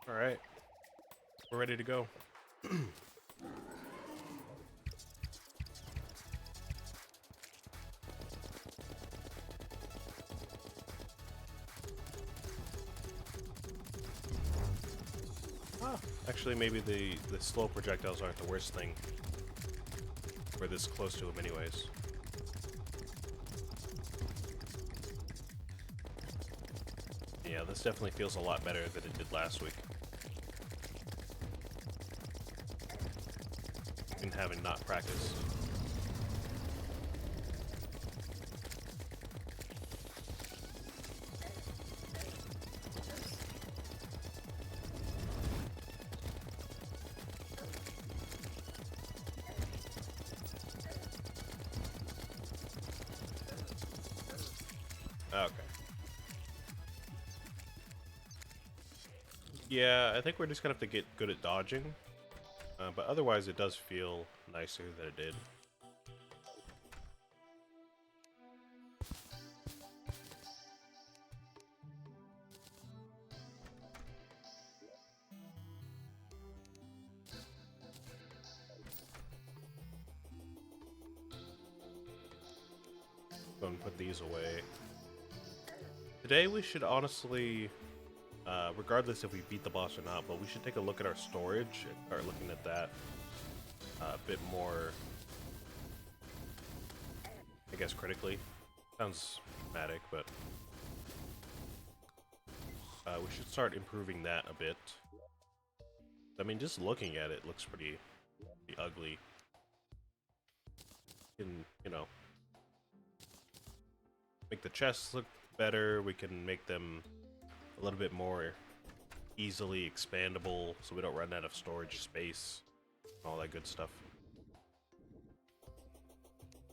Alright, we're ready to go. Actually, maybe the slow projectiles aren't the worst thing. We're this close to them anyways. Yeah, this definitely feels a lot better than it did last week. Even having not practiced. Okay. Yeah, I think we're just gonna have to get good at dodging. But otherwise it does feel nicer than it did. Go and put these away. Today we should honestly, regardless if we beat the boss or not, but we should take a look at our storage and start looking at that a bit more, I guess, critically. Sounds dramatic, but we should start improving that a bit. I mean, just looking at it looks pretty ugly. Can, you know, make the chests look better. We can make them a little bit more easily expandable so we don't run out of storage space and all that good stuff.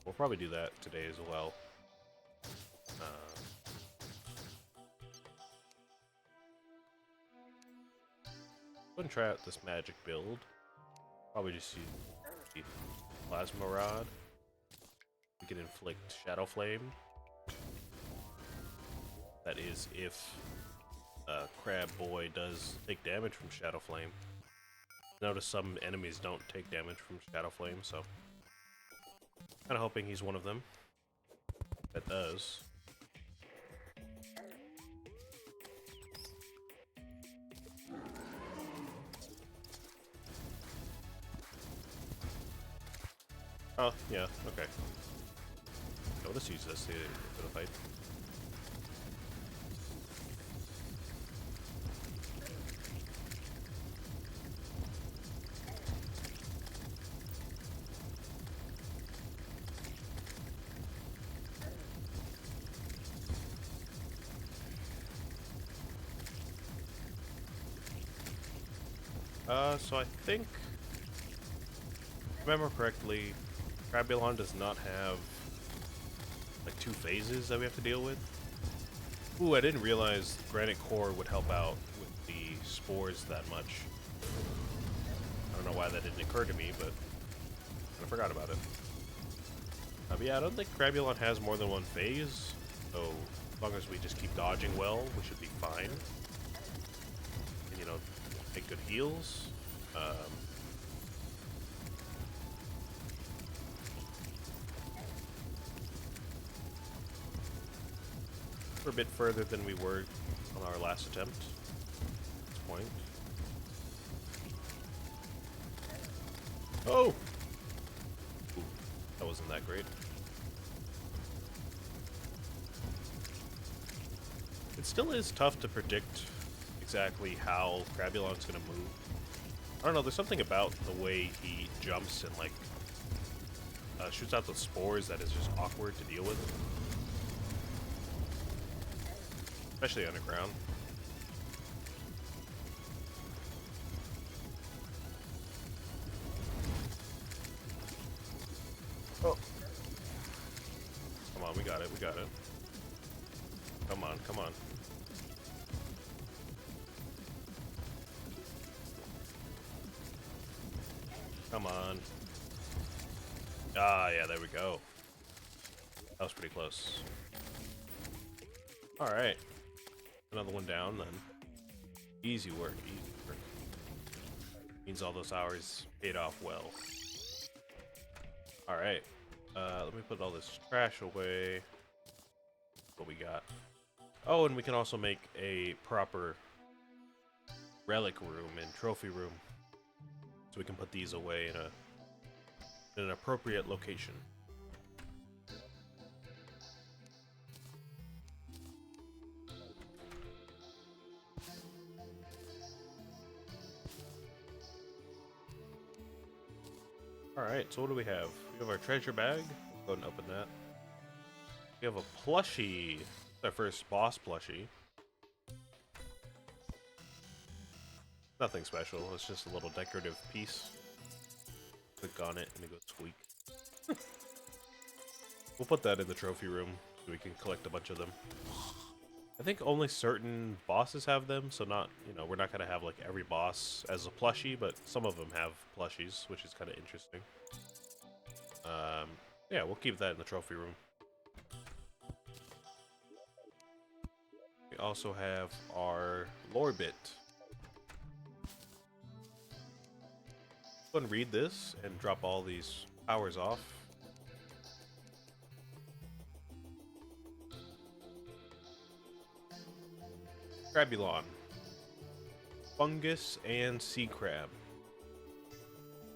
We'll probably do that today as well. Go and try out this magic build. Probably just use the plasma rod. We can inflict shadow flame. That is if Crab Boy does take damage from shadow flame. Notice some enemies don't take damage from shadow flame, so kind of hoping he's one of them that does. Oh, yeah, okay. No, let's use this for the fight. So I think, if I remember correctly, Crabulon does not have like 2 phases that we have to deal with. Ooh, I didn't realize Granite Core would help out with the spores that much. I don't know why that didn't occur to me, but I forgot about it. But yeah, I don't think Crabulon has more than 1 phase, so as long as we just keep dodging well, we should be fine. And, you know, make good heals. We're a bit further than we were on our last attempt at this point. Oh! Ooh, that wasn't that great. It still is tough to predict exactly how Crabulon's gonna move. I don't know, there's something about the way he jumps and, like, shoots out the spores that is just awkward to deal with. Especially underground. Oh. Come on, we got it, we got it. Come on, come on. Come on. Ah, yeah, there we go. That was pretty close. Alright. Another one down, then. Easy work, easy work. Means all those hours paid off well. Alright. Let me put all this trash away. What we got? Oh, and we can also make a proper relic room and trophy room. So we can put these away in an appropriate location. Alright, so what do we have? We have our treasure bag. Go ahead and open that. We have a plushie. Our first boss plushie. Nothing special, it's just a little decorative piece. Click on it and it goes squeak. We'll put that in the trophy room so we can collect a bunch of them. I think only certain bosses have them, so not, you know, we're not gonna have like every boss as a plushie, but some of them have plushies, which is kind of interesting. Yeah, we'll keep that in the trophy room. We also have our lore bit. Go and read this and drop all these powers off. Crabulon. Fungus and sea crab.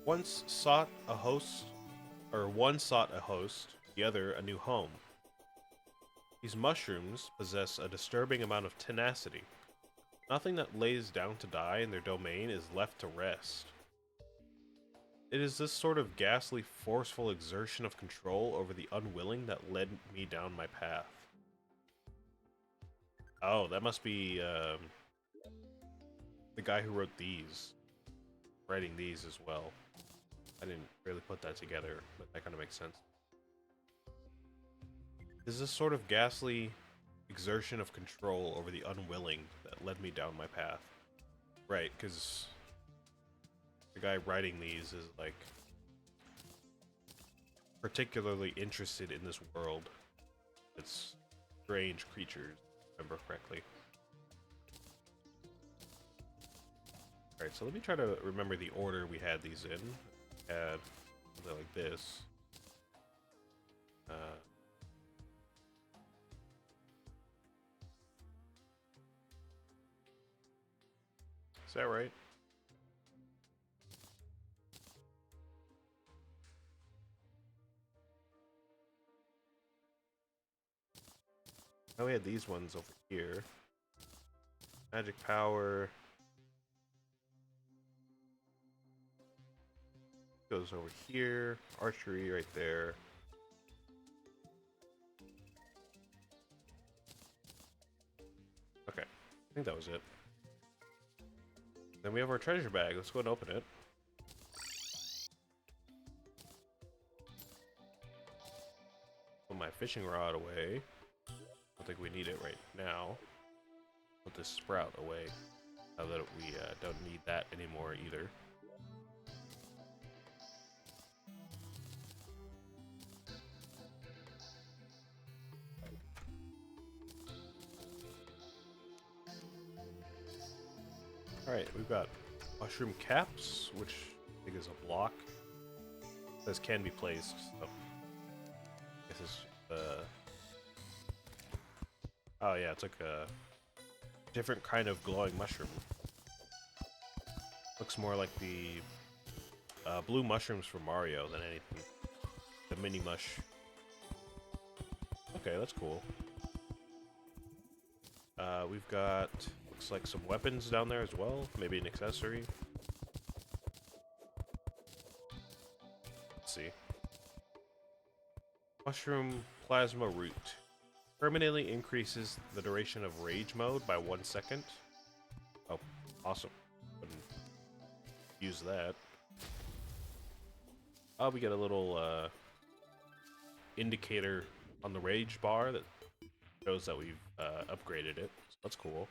One sought a host, the other a new home. These mushrooms possess a disturbing amount of tenacity. Nothing that lays down to die in their domain is left to rest. It is this sort of ghastly, forceful exertion of control over the unwilling that led me down my path. Oh, that must be the guy who wrote these. Writing these as well. I didn't really put that together, but that kind of makes sense. Is this sort of ghastly exertion of control over the unwilling that led me down my path. Right, because the guy writing these is, like, particularly interested in this world. It's strange creatures, if I remember correctly. Alright, so let me try to remember the order we had these in. We had something like this. Is that right? Now we had these ones over here. Magic power. Goes over here. Archery right there. Okay, I think that was it. Then we have our treasure bag. Let's go and open it. Put my fishing rod away. I don't think we need it right now. Put this sprout away. Now that we don't need that anymore either. Alright, we've got mushroom caps, which I think is a block. It says can be placed, so this is oh yeah, it's like a different kind of glowing mushroom. Looks more like the blue mushrooms from Mario than anything. The mini mush. Okay, that's cool. We've got, looks like some weapons down there as well. Maybe an accessory. Let's see. Mushroom Plasma Root. Permanently increases the duration of rage mode by 1 second. Oh, awesome. Couldn't use that. Oh, we get a little indicator on the rage bar that shows that we've upgraded it. So that's cool.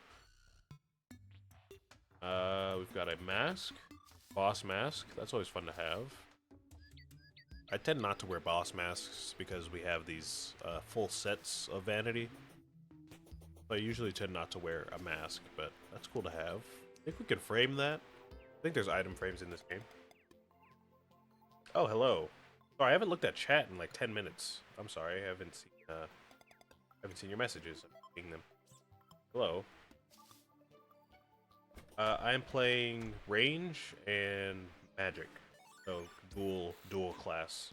We've got a mask. Boss mask. That's always fun to have. I tend not to wear boss masks because we have these full sets of vanity. So I usually tend not to wear a mask, but that's cool to have. think we can frame that. I think there's item frames in this game. Oh, hello. Oh, I haven't looked at chat in like 10 minutes. I'm sorry, I haven't seen your messages. I'm seeing them. Hello. I am playing range and magic, so dual class.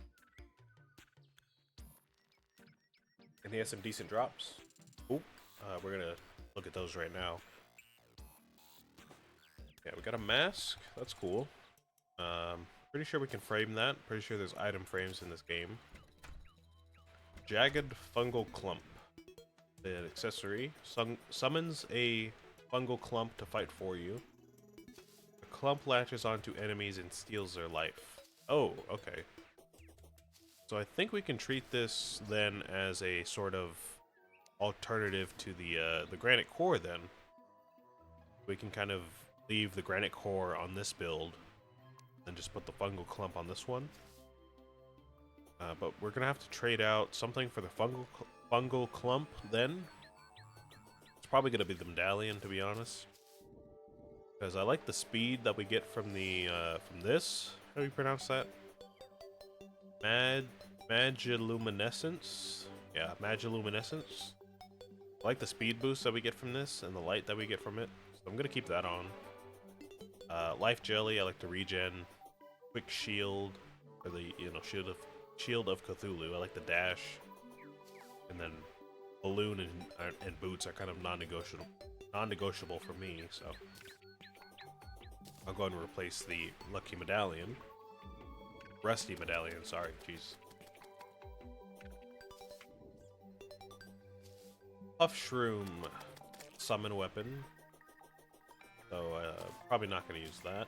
And he has some decent drops. Oop. We're gonna look at those right now. Yeah, we got a mask. That's cool. Pretty sure we can frame that. Pretty sure there's item frames in this game. Jagged fungal clump. An accessory summons a fungal clump to fight for you. The clump latches onto enemies and steals their life. Oh, okay. So I think we can treat this then as a sort of alternative to the granite core. Then we can kind of leave the granite core on this build, and just put the fungal clump on this one. But we're gonna have to trade out something for the fungal clump. Then it's probably gonna be the medallion, to be honest, because I like the speed that we get from the from this. How do you pronounce that? Magiluminescence. Yeah, Magiluminescence. I like the speed boost that we get from this and the light that we get from it, so I'm gonna keep that on. Life jelly. I like the regen. Quick shield, or the shield of Cthulhu. I like the dash, and then balloon and boots are kind of non-negotiable for me. So I'll go ahead and replace the lucky medallion, rusty medallion. Sorry, jeez. Puff shroom, summon weapon. So probably not going to use that.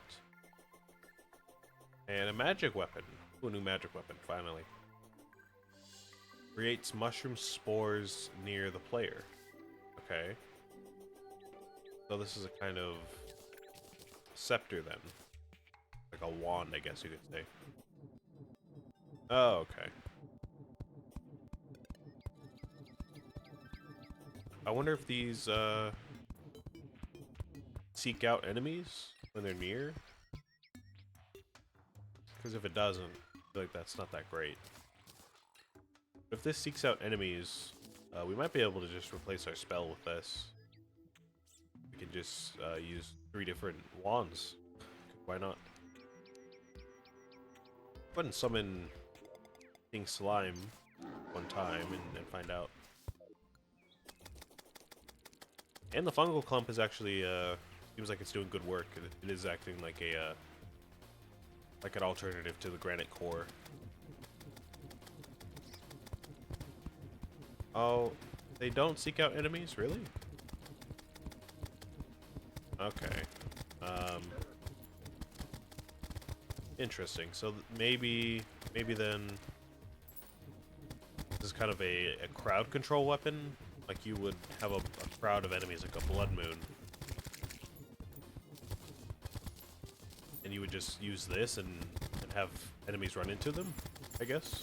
And a magic weapon. Ooh, a new magic weapon, finally. Creates mushroom spores near the player. Okay. So this is a kind of scepter then. Like a wand, I guess you could say. Oh, okay. I wonder if these seek out enemies when they're near. Because if it doesn't, I feel like that's not that great. But if this seeks out enemies, we might be able to just replace our spell with this. We can just use 3 different wands. Why not? Go ahead and summon King Slime one time and find out. And the fungal clump is actually seems like it's doing good work. It is acting like a like an alternative to the granite core. Oh, they don't seek out enemies, really? Okay. Interesting. So maybe then this is kind of a crowd control weapon. Like you would have a crowd of enemies, like a blood moon. And you would just use this and have enemies run into them, I guess.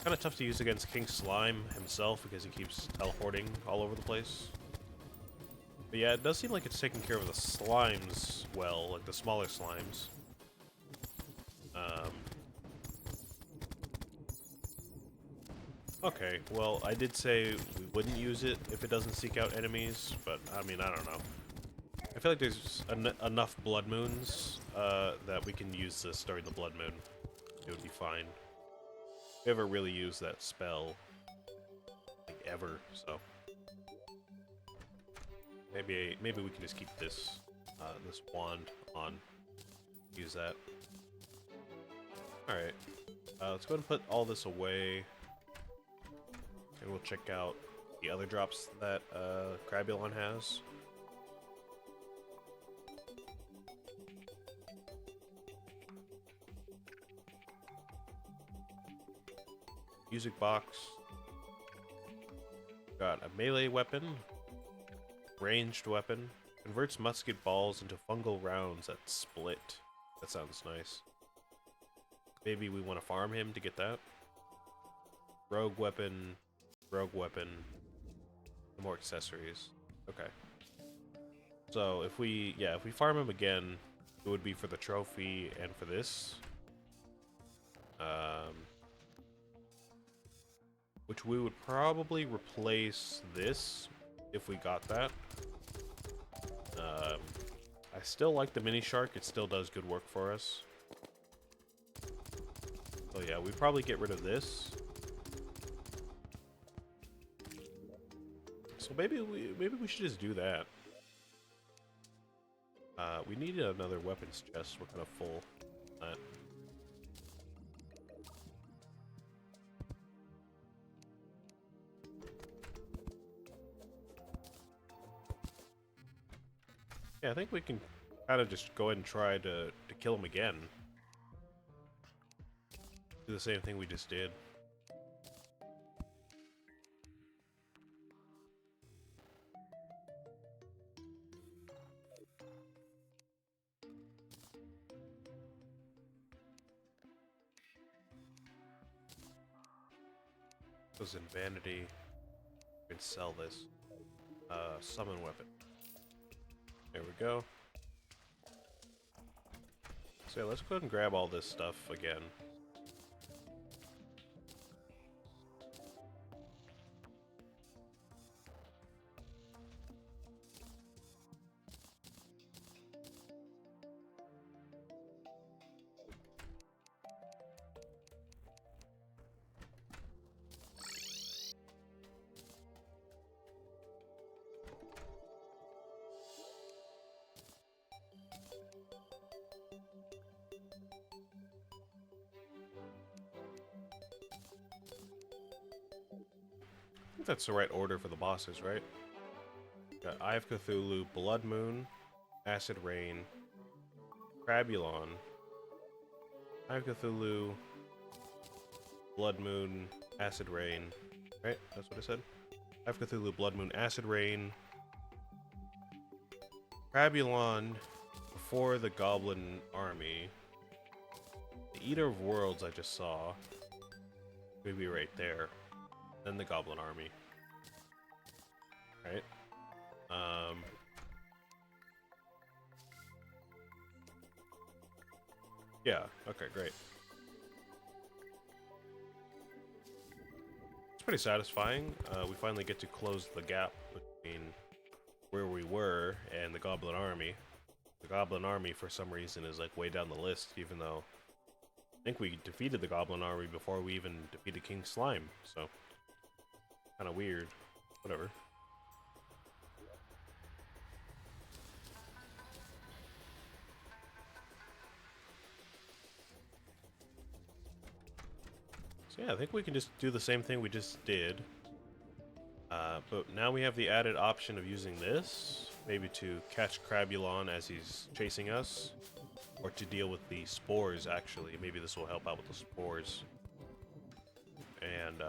Kind of tough to use against King Slime himself because he keeps teleporting all over the place. But yeah, it does seem like it's taking care of the slimes well, like the smaller slimes. Okay, well, I did say we wouldn't use it if it doesn't seek out enemies, but I mean, I don't know. I feel like there's enough blood moons that we can use this during the blood moon. It would be fine. We never really use that spell, like, ever, so maybe we can just keep this this wand on. Use that. All right, let's go ahead and put all this away, and we'll check out the other drops that Crabulon has. Music box. Got a melee weapon, ranged weapon, converts musket balls into fungal rounds that split. That sounds nice. Maybe we want to farm him to get that. Rogue weapon, more accessories. Okay. So if we farm him again, it would be for the trophy and for this. Which we would probably replace this if we got that. I still like the mini shark. It still does good work for us. So yeah, we'd probably get rid of this. So maybe we should just do that. We need another weapons chest. We're kind of full. Yeah, I think we can kind of just go ahead and try to kill him again. Do the same thing we just did. Goes in vanity. We can sell this. Summon weapon. There we go. So yeah, let's go ahead and grab all this stuff again. I think that's the right order for the bosses, right? Got Eye of Cthulhu, Blood Moon, Acid Rain, Crabulon, Eye of Cthulhu, Blood Moon, Acid Rain. Right? That's what I said? Eye of Cthulhu, Blood Moon, Acid Rain, Crabulon, before the Goblin Army. The Eater of Worlds I just saw. Maybe right there. Then the Goblin Army. Right? Yeah, okay, great. It's pretty satisfying. We finally get to close the gap between where we were and the Goblin Army. The Goblin Army, for some reason, is like way down the list, even though I think we defeated the Goblin Army before we even defeated King Slime, so kind of weird. Whatever. So yeah, I think we can just do the same thing we just did. But now we have the added option of using this, maybe to catch Crabulon as he's chasing us, or to deal with the spores, actually. Maybe this will help out with the spores. And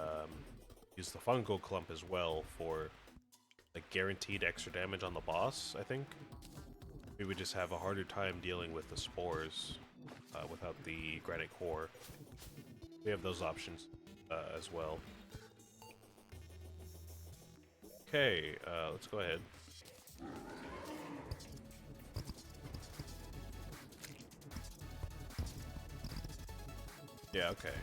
use the fungal clump as well for like guaranteed extra damage on the boss, I think. We would just have a harder time dealing with the spores without the granite core. We have those options as well. Okay, let's go ahead. Yeah, okay.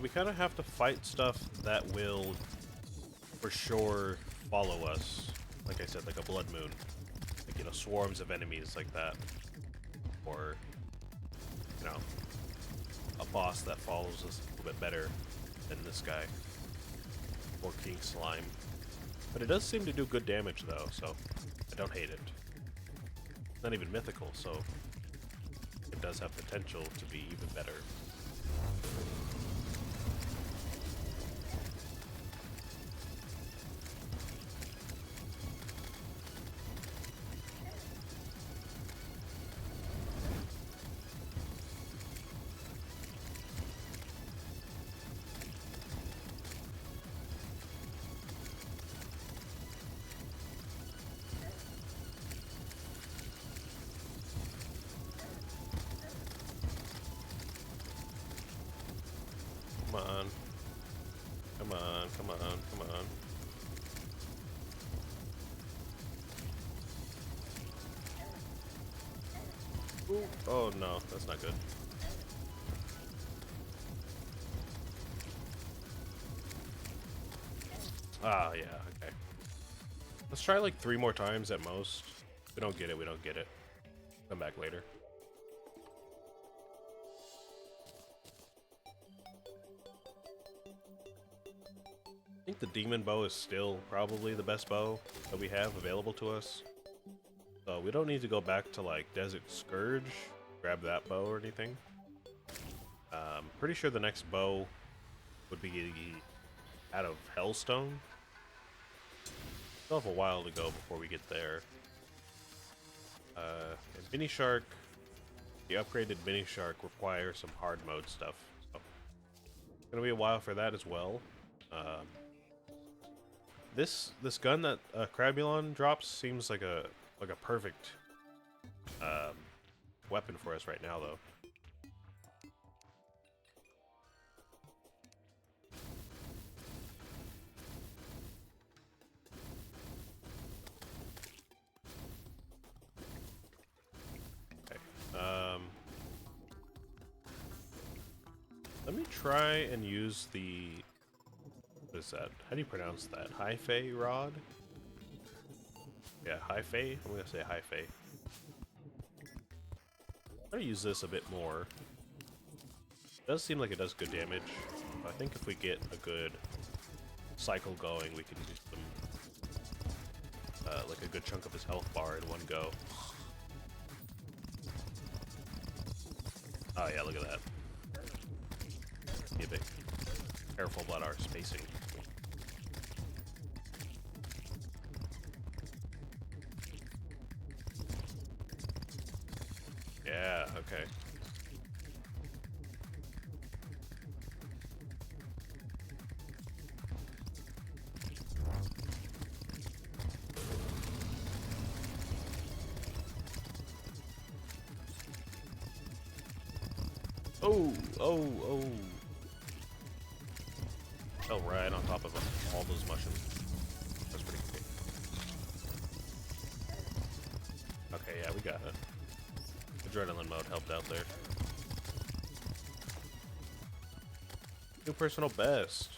We kind of have to fight stuff that will, for sure, follow us. Like I said, like a blood moon. Like, you know, swarms of enemies like that. Or, you know, a boss that follows us a little bit better than this guy. Or King Slime. But it does seem to do good damage, though, so I don't hate it. It's not even mythical, so it does have potential to be even better. Come on. Come on, come on, come on. Ooh. Oh no, that's not good. Ah, yeah, okay. Let's try like 3 more times at most. If we don't get it, we don't get it. Come back later. I think the demon bow is still probably the best bow that we have available to us. So we don't need to go back to like Desert Scourge, grab that bow or anything. Pretty sure the next bow would be out of Hellstone. Still have a while to go before we get there. And Mini Shark, the upgraded Mini Shark requires some hard mode stuff. So it's gonna be a while for that as well. This gun that Crabulon drops seems like a perfect weapon for us right now, though. Let me try and use the... What is that? How do you pronounce that? Hi-Fe rod? Yeah, Hi-Fe? I'm gonna say Hi-Fe. I'm gonna use this a bit more. It does seem like it does good damage. I think if we get a good cycle going, we can do some... like a good chunk of his health bar in one go. Oh yeah, look at that. Be a bit careful about our spacing. Yeah, okay. Oh, oh, oh. Oh, right on top of them. All those mushrooms. That's pretty great. Okay, yeah, we got it. Adrenaline mode helped out there. New personal best.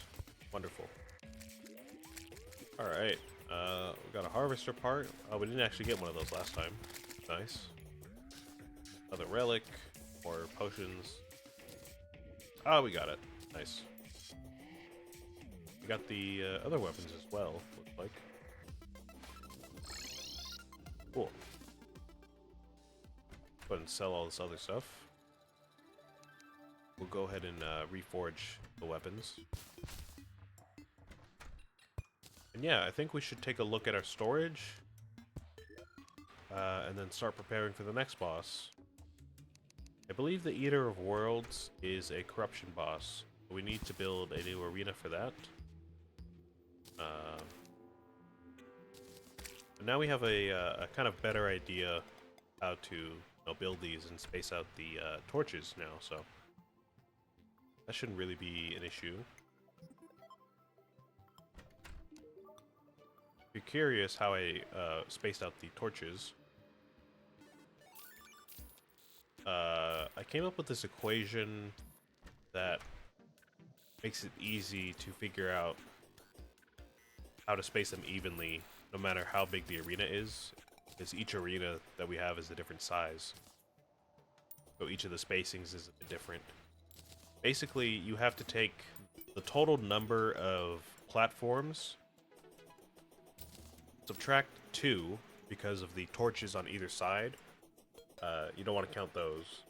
Wonderful. Alright. We got a harvester part. Oh, we didn't actually get one of those last time. Nice. Another relic. More potions. Oh, we got it. Nice. We got the other weapons as well, looks like. Cool. Go ahead and sell all this other stuff. We'll go ahead and reforge the weapons. And yeah, I think we should take a look at our storage. And then start preparing for the next boss. I believe the Eater of Worlds is a corruption boss. We need to build a new arena for that. But now we have a kind of better idea how to build these and space out the torches now, so that shouldn't really be an issue. If you're curious how I spaced out the torches, I came up with this equation that makes it easy to figure out how to space them evenly, no matter how big the arena is, because each arena that we have is a different size. So each of the spacings is a bit different. Basically, you have to take the total number of platforms, subtract 2 because of the torches on either side. You don't want to count those.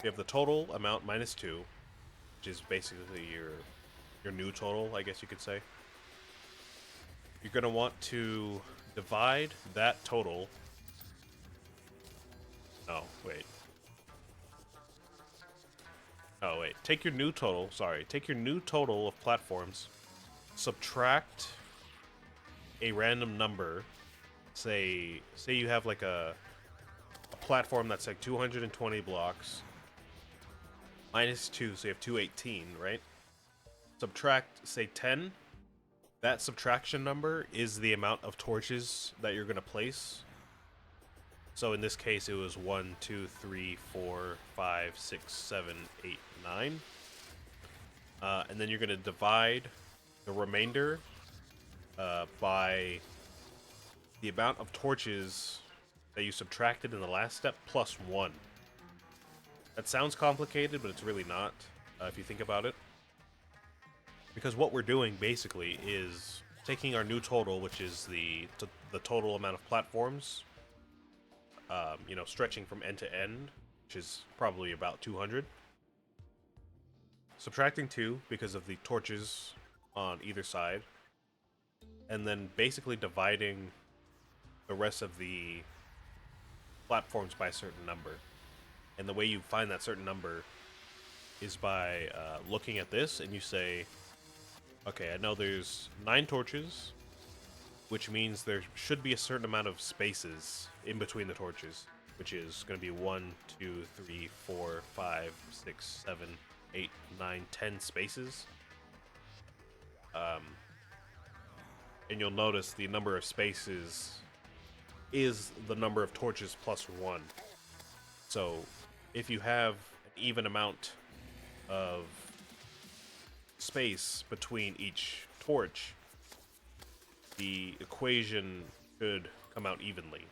You have the total amount minus 2, which is basically your new total, I guess you could say. You're going to want to divide that total. Oh, wait. Oh, wait. Take your new total. Sorry. Take your new total of platforms. Subtract a random number. Say you have like a platform that's like 220 blocks. Minus 2, so you have 218, right? Subtract, say, 10. That subtraction number is the amount of torches that you're going to place. So in this case, it was 1, 2, 3, 4, 5, 6, 7, 8, 9. And then you're going to divide the remainder by the amount of torches that you subtracted in the last step plus 1. That sounds complicated, but it's really not, if you think about it. Because what we're doing, basically, is taking our new total, which is the total amount of platforms, you know, stretching from end to end, which is probably about 200. Subtracting 2 because of the torches on either side, and then basically dividing the rest of the platforms by a certain number. And the way you find that certain number is by looking at this, and you say, okay, I know there's 9 torches, which means there should be a certain amount of spaces in between the torches, which is going to be 1, 2, 3, 4, 5, 6, 7, 8, 9, 10 spaces. And you'll notice the number of spaces is the number of torches plus 1. So if you have an even amount of space between each torch, the equation should come out evenly.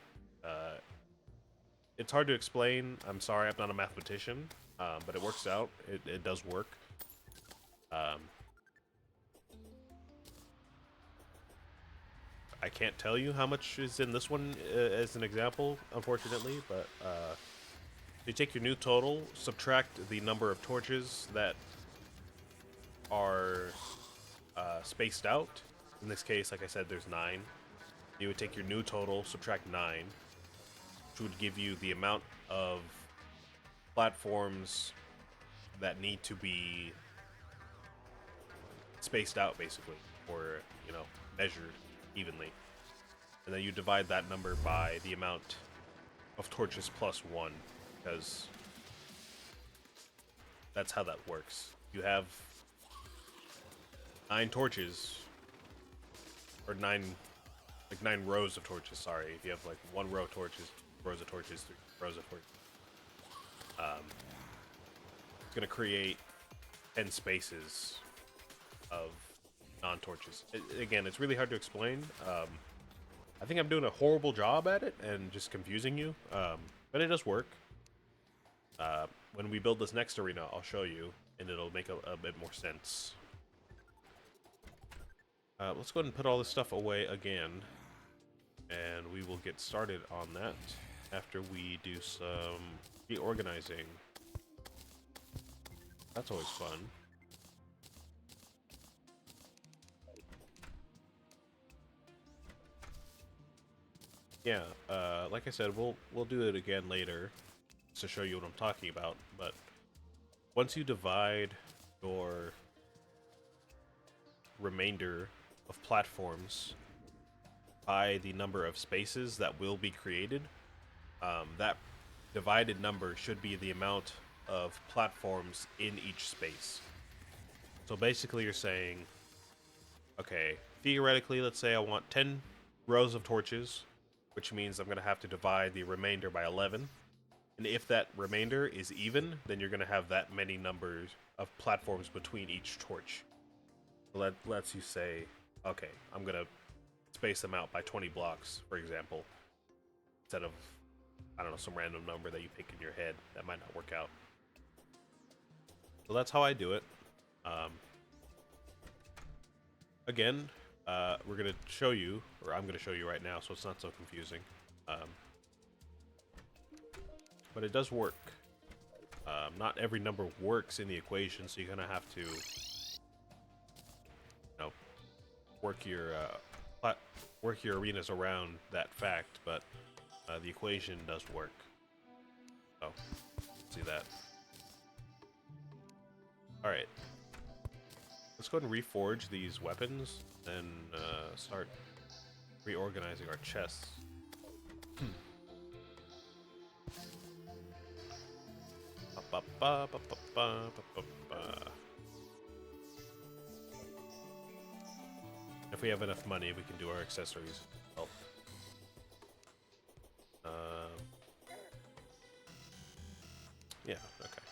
It's hard to explain. I'm sorry, I'm not a mathematician, but it works out. It does work. I can't tell you how much is in this one as an example, unfortunately, but you take your new total, subtract the number of torches that are spaced out. In this case, like I said, there's 9. You would take your new total, subtract 9, which would give you the amount of platforms that need to be spaced out, basically, or, you know, measured evenly. And then you divide that number by the amount of torches plus 1, because that's how that works. You have 9 torches, or 9 rows of torches, sorry. If you have like 1 row of torches, rows of torches, 3 rows of torches, it's going to create 10 spaces of non-torches. Again, it's really hard to explain. I think I'm doing a horrible job at it and just confusing you, but it does work. When we build this next arena, I'll show you, and it'll make a bit more sense. Let's go ahead and put all this stuff away again, and we will get started on that after we do some reorganizing. That's always fun. Yeah, like I said, we'll do it again later to show you what I'm talking about, but once you divide your remainder of platforms by the number of spaces that will be created, that divided number should be the amount of platforms in each space. So basically you're saying, okay, theoretically, let's say I want 10 rows of torches, which means I'm going to have to divide the remainder by 11. And if that remainder is even, then you're going to have that many numbers of platforms between each torch. So that lets you say, okay, I'm going to space them out by 20 blocks, for example, instead of, I don't know, some random number that you pick in your head that might not work out. So that's how I do it. Again, we're going to show you, or I'm going to show you right now, so it's not so confusing. But it does work. Not every number works in the equation, so you're going to have to, you know, work your arenas around that fact, but the equation does work. So, see that. Alright. Let's go ahead and reforge these weapons, and start reorganizing our chests. If we have enough money, we can do our accessories. Oh. Yeah, okay.